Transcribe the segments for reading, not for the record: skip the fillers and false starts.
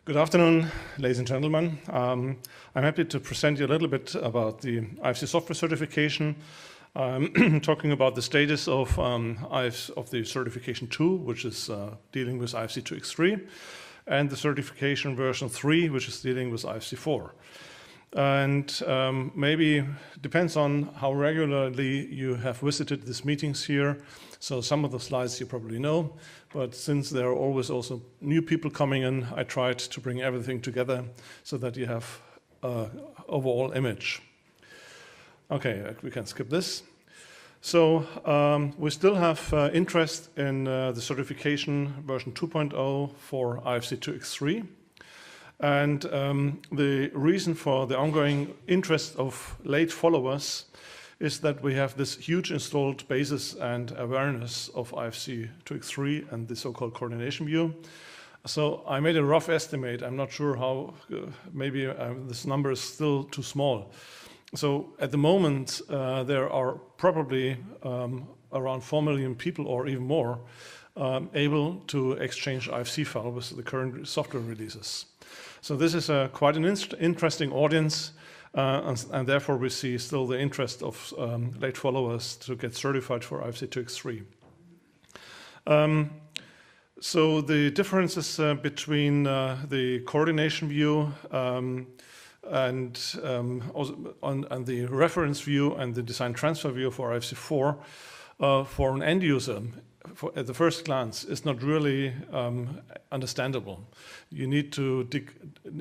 Good afternoon, ladies and gentlemen. I'm happy to present you a little bit about the IFC software certification. I'm talking about the status of the certification 2, which is dealing with IFC2X3, and the certification version 3, which is dealing with IFC4. And maybe depends on how regularly you have visited these meetings here. So some of the slides you probably know, but since there are always also new people coming in, I tried to bring everything together so that you have an overall image. Okay, we can skip this. So we still have interest in the certification version 2.0 for IFC2X3. And the reason for the ongoing interest of late followers is that we have this huge installed basis and awareness of IFC2X3 and the so-called coordination view. So I made a rough estimate. I'm not sure how, maybe this number is still too small. So at the moment, there are probably around 4 million people or even more able to exchange IFC file with the current software releases. So this is quite an interesting audience, and therefore we see still the interest of late followers to get certified for IFC2X3. So the differences between the coordination view and the reference view and the design transfer view for IFC4 for an end user at the first glance is not really understandable. You need to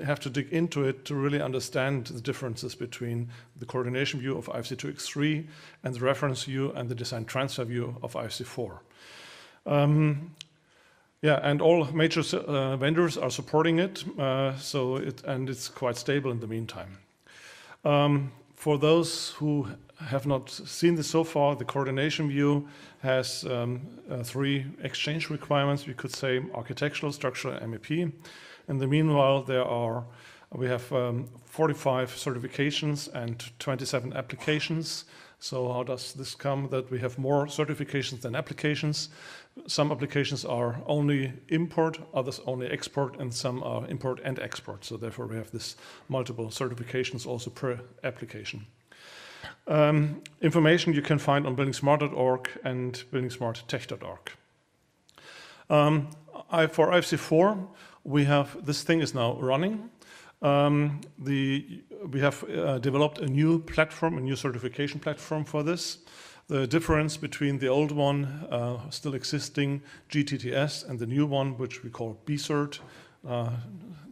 have to dig into it to really understand the differences between the coordination view of IFC2X3 and the reference view and the design transfer view of IFC4. Yeah, and all major vendors are supporting it, and it's quite stable in the meantime. For those who have not seen this so far, the coordination view has 3 exchange requirements. We could say architectural, structural, and MEP. In the meanwhile, we have 45 certifications and 27 applications. So how does this come that we have more certifications than applications? Some applications are only import, others only export, and some are import and export. So therefore we have this multiple certifications also per application. Information you can find on buildingSMART.org and buildingSMART.tech.org. For IFC4, this thing is now running. We have developed a new platform, a new certification platform for this. The difference between the old one, still existing, GTTS, and the new one, which we call B-Cert,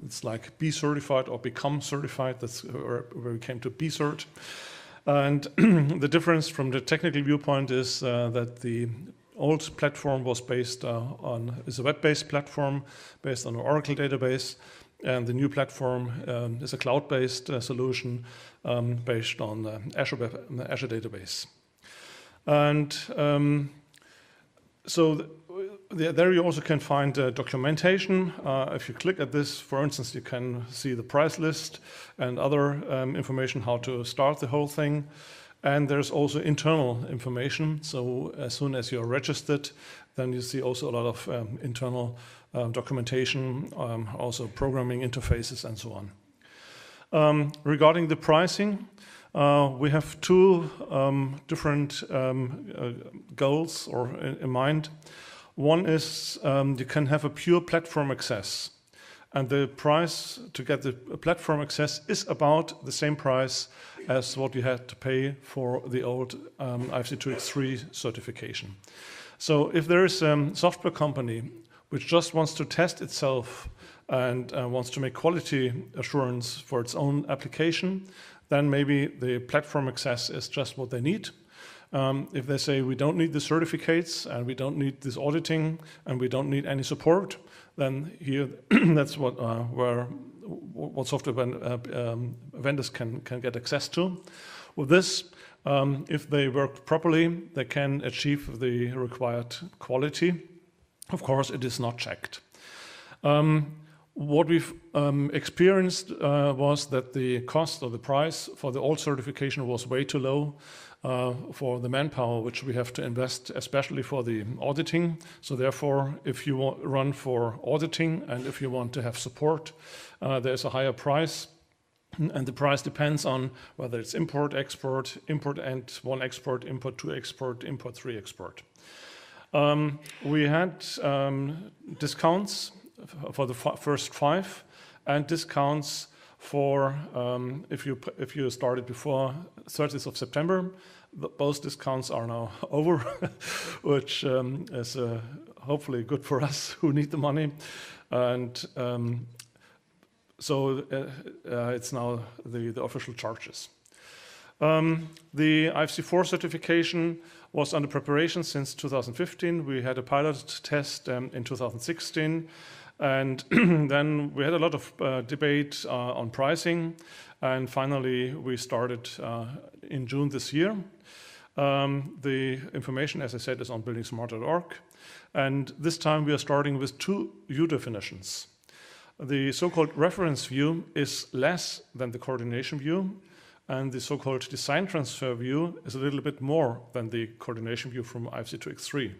it's like be certified or become certified. That's where we came to B-Cert. And the difference from the technical viewpoint is that the old platform was based is a web-based platform based on an Oracle database, and the new platform is a cloud-based solution based on Azure database. And there you also can find documentation. If you click at this, for instance, you can see the price list and other information how to start the whole thing. And there's also internal information. So as soon as you're registered, then you see also a lot of internal documentation, also programming interfaces and so on. Regarding the pricing, we have 2 different goals in mind. One is you can have a pure platform access. And the price to get the platform access is about the same price as what you had to pay for the old IFC2X3 certification. So if there is a software company which just wants to test itself and wants to make quality assurance for its own application, then maybe the platform access is just what they need. If they say we don't need the certificates and we don't need this auditing and we don't need any support, then here that's what software vendors can get access to. With this, if they work properly, they can achieve the required quality. Of course, it is not checked. What we've experienced was that the cost or the price for the old certification was way too low. for the manpower which we have to invest, especially for the auditing. So therefore, if you run for auditing and if you want to have support, there's a higher price. And the price depends on whether it's import, export, import and 1 export, import 2 export, import 3 export. We had discounts for the first 5 and discounts for if you started before 30th of September. Both discounts are now over, which is hopefully good for us who need the money. And so it's now the official charges. The IFC4 certification was under preparation since 2015. We had a pilot test in 2016. And then we had a lot of debate on pricing. And finally, we started in June this year. The information, as I said, is on buildingSMART.org. And this time we are starting with 2 view definitions. The so-called reference view is less than the coordination view, and the so-called design transfer view is a little bit more than the coordination view from IFC2X3.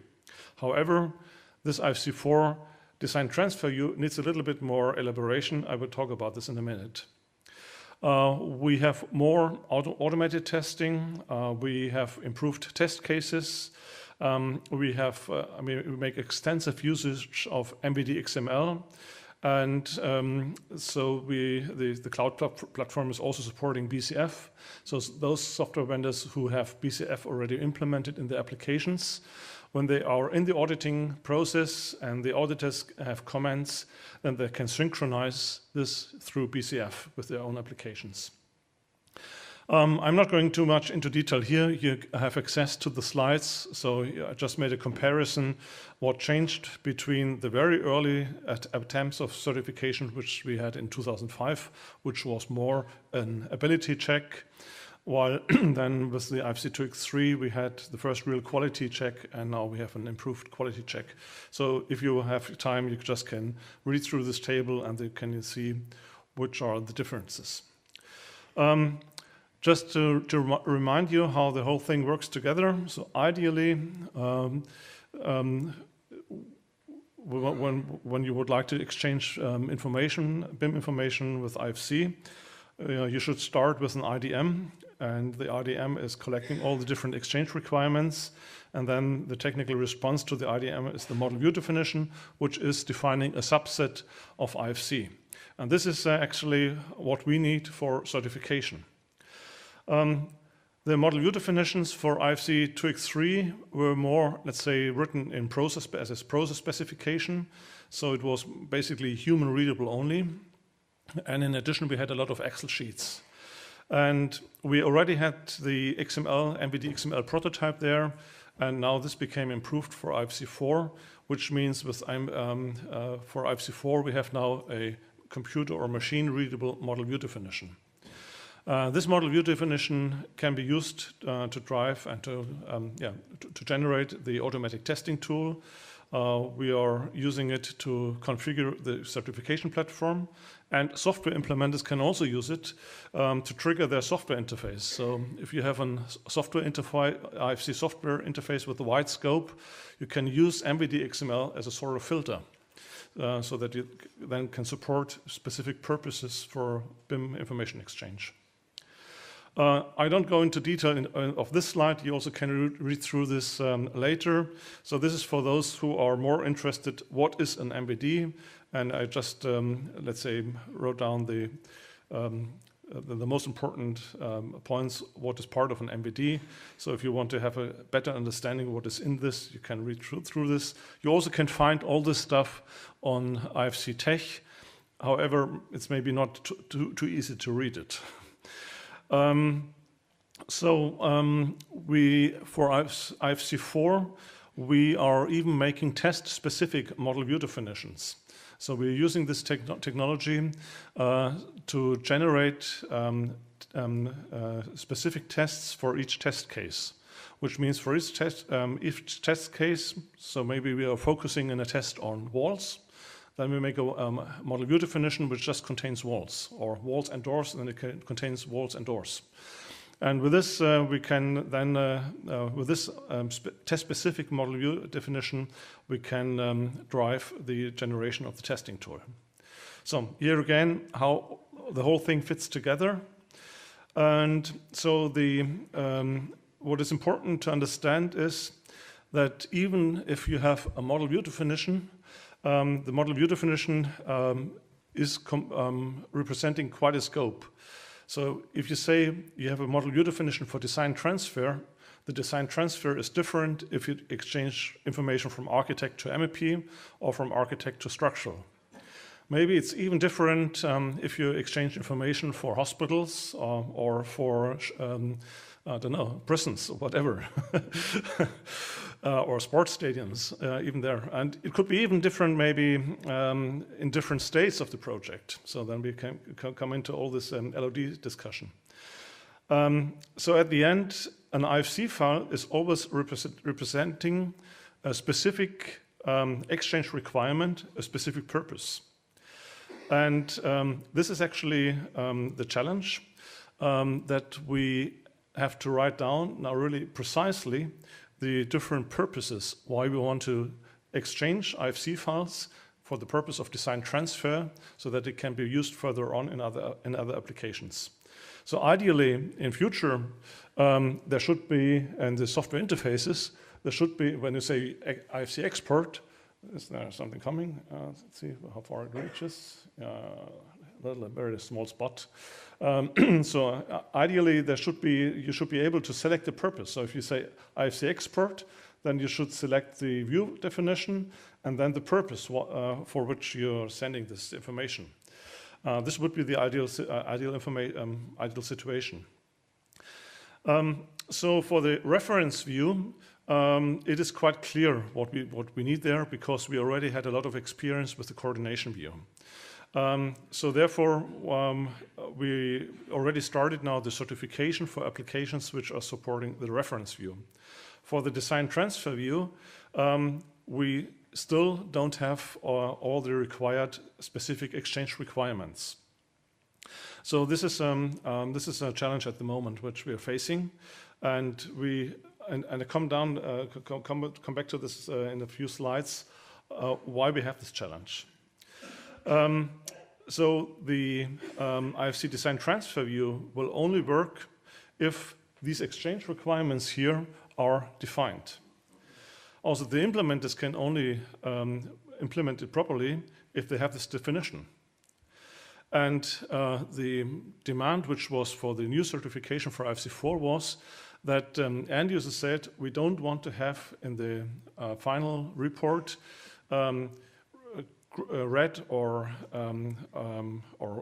However, this IFC4 design transfer view needs a little bit more elaboration. I will talk about this in a minute. We have more automated testing. We have improved test cases. We make extensive usage of MVD XML. And so the cloud platform is also supporting BCF. So those software vendors who have BCF already implemented in their applications, when they are in the auditing process and the auditors have comments, then they can synchronize this through BCF with their own applications. I'm not going too much into detail here. You have access to the slides. So I just made a comparison what changed between the very early attempts of certification, which we had in 2005, which was more an ability check, while then with the IFC2X3, we had the first real quality check, and now we have an improved quality check. So if you have time, you just can read through this table and you can see which are the differences. Just to remind you how the whole thing works together. So ideally, when you would like to exchange information, BIM information with IFC, you should start with an IDM, and the IDM is collecting all the different exchange requirements, and then the technical response to the IDM is the model view definition, which is defining a subset of IFC. And this is actually what we need for certification. The model view definitions for IFC2X3 were more, let's say, written in process as a process specification. So it was basically human readable only. And in addition, we had a lot of Excel sheets. And we already had the XML, MVD XML prototype there. And now this became improved for IFC4, which means for IFC4, we have now a computer or machine readable model view definition. This model view definition can be used to drive and to generate the automatic testing tool. We are using it to configure the certification platform, and software implementers can also use it to trigger their software interface. So if you have a software interface, IFC software interface with a wide scope, you can use MVD XML as a sort of filter. So that you then can support specific purposes for BIM information exchange. I don't go into detail of this slide. You also can read through this later. So this is for those who are more interested, what is an MVD? And I just, let's say, wrote down the most important points, what is part of an MVD. So if you want to have a better understanding of what is in this, you can read through this. You also can find all this stuff on IFC Tech. However, it's maybe not too easy to read it. For IFC4, we are even making test-specific model view definitions. So we're using this technology to generate specific tests for each test case, which means for each test case, so maybe we are focusing in a test on walls, then we make a model view definition which just contains walls, or walls and doors, and then it contains walls and doors. And with this, we can then, with this test-specific model view definition, we can drive the generation of the testing tool. So here again, how the whole thing fits together. And so what is important to understand is that even if you have a model view definition, the model view definition is representing quite a scope. So if you say you have a model view definition for design transfer, the design transfer is different if you exchange information from architect to MEP or from architect to structural. Maybe it's even different if you exchange information for hospitals or for, I don't know, prisons or whatever, or sports stadiums, even there. And it could be even different maybe in different states of the project. So then we can come into all this LOD discussion. So at the end, an IFC file is always representing a specific exchange requirement, a specific purpose. And this is actually the challenge that we have to write down now really precisely the different purposes why we want to exchange IFC files for the purpose of design transfer so that it can be used further on in other applications. So ideally in future there should be, in the software interfaces, there should be, when you say IFC export, is there something coming? Let's see how far it reaches. A very small spot. So ideally, you should be able to select the purpose. So if you say IFC export, then you should select the view definition and then the purpose for which you're sending this information. This would be the ideal situation. So for the reference view, it is quite clear what we need there because we already had a lot of experience with the coordination view. So therefore, we already started now the certification for applications which are supporting the reference view. For the design transfer view, we still don't have all the required specific exchange requirements. So this is a challenge at the moment which we are facing, and I come back to this in a few slides, why we have this challenge. So the IFC design transfer view will only work if these exchange requirements here are defined. Also, the implementers can only implement it properly if they have this definition. And the demand which was for the new certification for IFC4 was that end users said, we don't want to have in the final report red or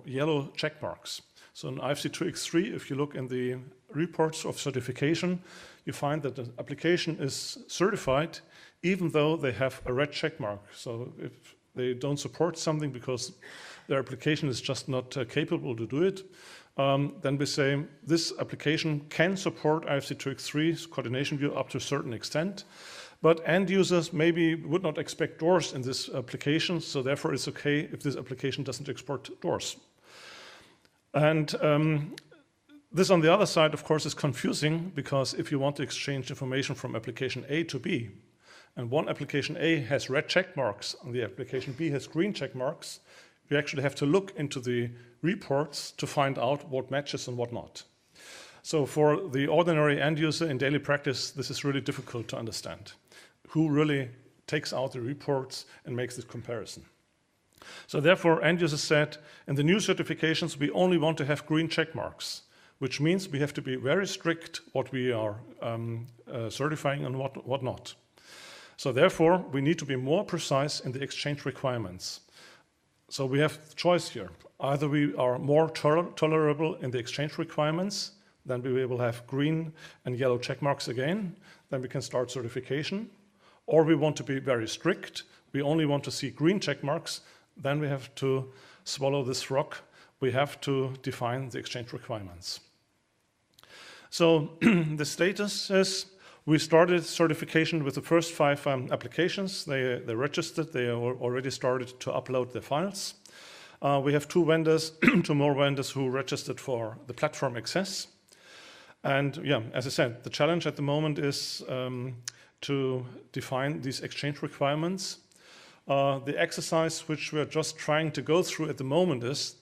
yellow check marks. So in IFC2X3, if you look in the reports of certification, you find that the application is certified even though they have a red check mark. So if they don't support something because their application is just not capable to do it, then we say this application can support IFC2X3's coordination view up to a certain extent, but end users maybe would not expect doors in this application, so therefore it's okay if this application doesn't export doors. And this on the other side, of course, is confusing because if you want to exchange information from application A to B, and one application A has red check marks and the application B has green check marks, you actually have to look into the reports to find out what matches and what not. So for the ordinary end user in daily practice, this is really difficult to understand. Who really takes out the reports and makes this comparison? So therefore, end users said, in the new certifications, we only want to have green check marks, which means we have to be very strict what we are certifying and what not. So therefore, we need to be more precise in the exchange requirements. So we have the choice here. Either we are more tolerable in the exchange requirements, then we will have green and yellow check marks again, then we can start certification. Or we want to be very strict, we only want to see green check marks, then we have to swallow this rock. We have to define the exchange requirements. So the status is we started certification with the first 5 applications. They registered, they already started to upload their files. We have 2 vendors, 2 more vendors who registered for the platform access. And yeah, as I said, the challenge at the moment is to define these exchange requirements. The exercise which we're just trying to go through at the moment is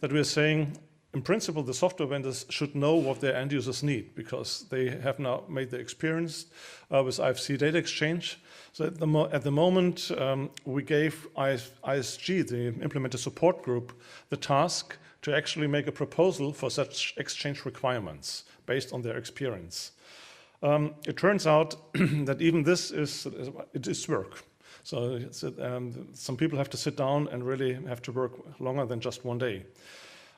that we're saying, in principle, the software vendors should know what their end users need because they have now made the experience with IFC data exchange. So at the moment, we gave ISG, the implementer support group, the task to actually make a proposal for such exchange requirements based on their experience. It turns out that even this is work. So some people have to sit down and really have to work longer than just one day.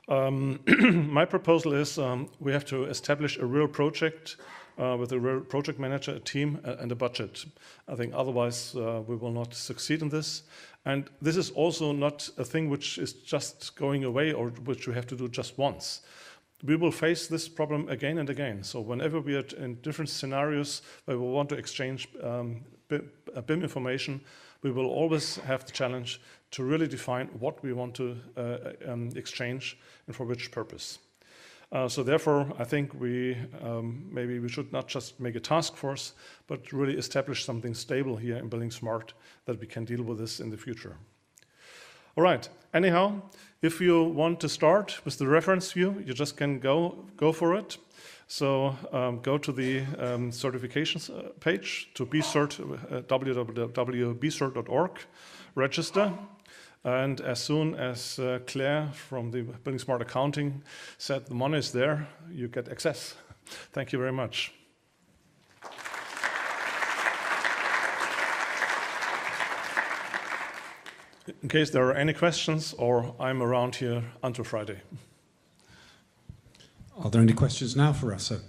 My proposal is we have to establish a real project with a real project manager, a team, and a budget. I think otherwise we will not succeed in this. And this is also not a thing which is just going away or which we have to do just once. We will face this problem again and again. So whenever we are in different scenarios where we want to exchange BIM information, we will always have the challenge to really define what we want to exchange and for which purpose. So therefore, I think maybe we should not just make a task force, but really establish something stable here in buildingSMART that we can deal with this in the future. All right, anyhow, if you want to start with the reference view, you just can go for it. So go to the certifications page to B-Cert, www.bcert.org, register. And as soon as Claire from the buildingSMART accounting said the money is there, you get access. Thank you very much. In case there are any questions, or I'm around here until Friday. Are there any questions now for Rasso?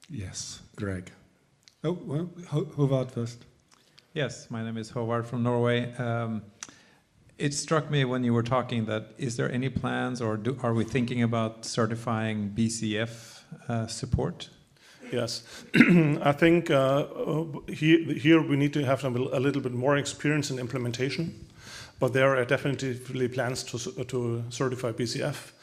Yes, Greg. Oh, well, Håvard first. Yes, my name is Håvard from Norway. It struck me when you were talking that is there any plans or are we thinking about certifying BCF support? Yes, I think here we need to have a little bit more experience in implementation, but there are definitely plans to certify BCF.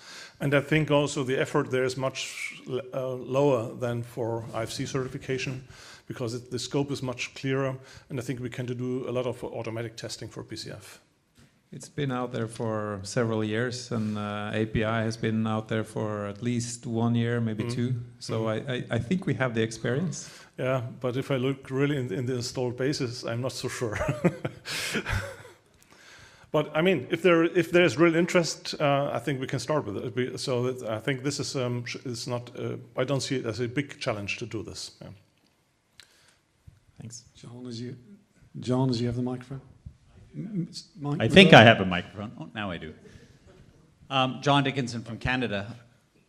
And I think also the effort there is much lower than for IFC certification because the scope is much clearer, and I think we can do a lot of automatic testing for BCF. It's been out there for several years, and API has been out there for at least 1 year, maybe two. So I think we have the experience. Yeah, but if I look really in the installed bases, I'm not so sure. But I mean, if there's real interest, I think we can start with it. So I think this is not. I don't see it as a big challenge to do this. Yeah. Thanks, John. As you have the microphone. I think I have a microphone. Oh, now I do. John Dickinson from Canada.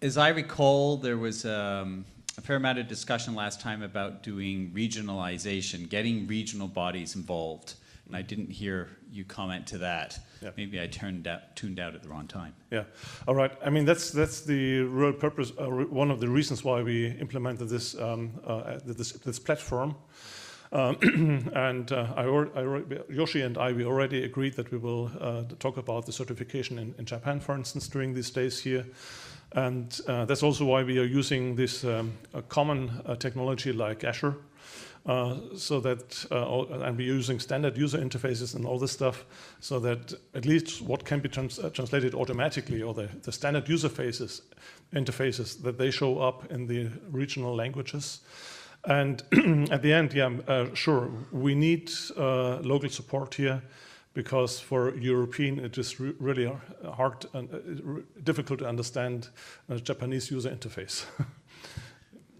As I recall, there was a fair amount of discussion last time about doing regionalization, getting regional bodies involved. And I didn't hear you comment to that. Yeah. Maybe I tuned out at the wrong time. Yeah, all right. I mean, that's the real purpose. One of the reasons why we implemented this this platform. And Yoshi and we already agreed that we will talk about the certification in Japan, for instance, during these days here. And that's also why we are using this common technology like Azure. So that, and we're using standard user interfaces and all this stuff, so that at least what can be translated automatically, or the standard user interfaces, that they show up in the regional languages. And at the end, yeah, sure, we need local support here, because for European it is really hard and difficult to understand a Japanese user interface.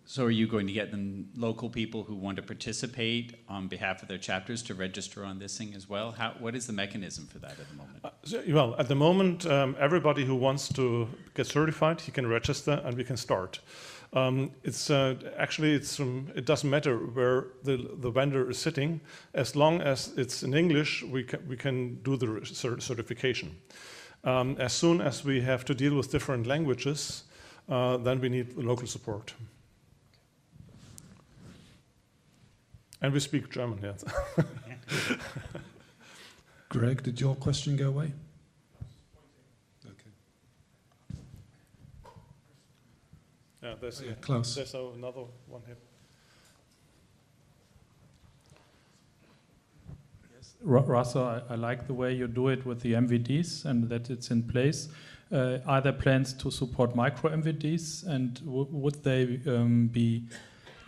So are you going to get them local people who want to participate on behalf of their chapters to register on this thing as well? What is the mechanism for that at the moment? Well, at the moment, everybody who wants to get certified, he can register and we can start. It doesn't matter where the vendor is sitting, as long as it's in English, we can do the certification. As soon as we have to deal with different languages, then we need local support. And we speak German, yes. Greg, did your question go away? Okay. there's, close. there's another one here. Rasso, I like the way you do it with the MVDs and that it's in place. Are there plans to support micro MVDs, and would they be,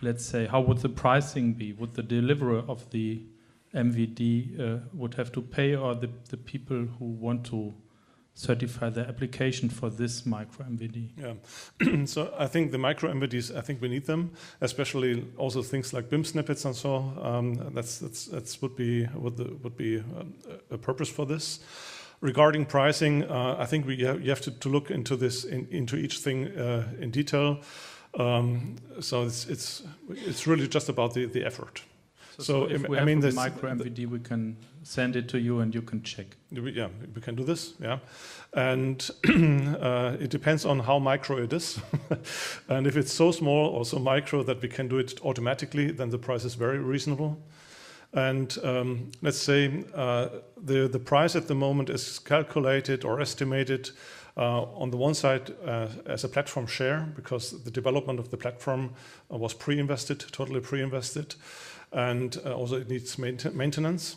let's say, how would the pricing be? Would the deliverer of the MVD would have to pay, or the people who want to certify their application for this micro MVD? Yeah, so I think the micro MVDs, I think we need them, especially also things like BIM snippets and so. That's would be a purpose for this. Regarding pricing, I think you have to look into this into each thing in detail. So it's really just about the effort. So if we have a micro MVD, we can send it to you and you can check. Yeah, we can do this. Yeah, and it depends on how micro it is. And if it's so small or so micro that we can do it automatically, then the price is very reasonable. And let's say the price at the moment is calculated or estimated on the one side as a platform share, because the development of the platform was pre-invested, totally pre-invested, and also it needs maintenance.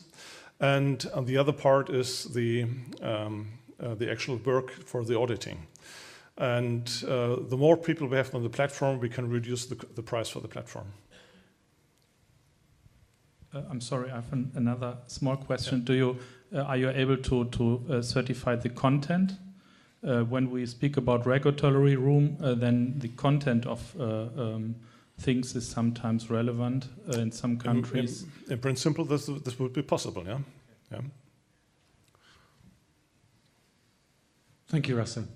And on the other part is the actual work for the auditing. And the more people we have on the platform, we can reduce the price for the platform. I'm sorry, I have another small question. Yeah. Are you able to certify the content? When we speak about regulatory room, then the content of things is sometimes relevant in some countries. In principle, this would be possible, yeah. Yeah. Thank you, Rasso.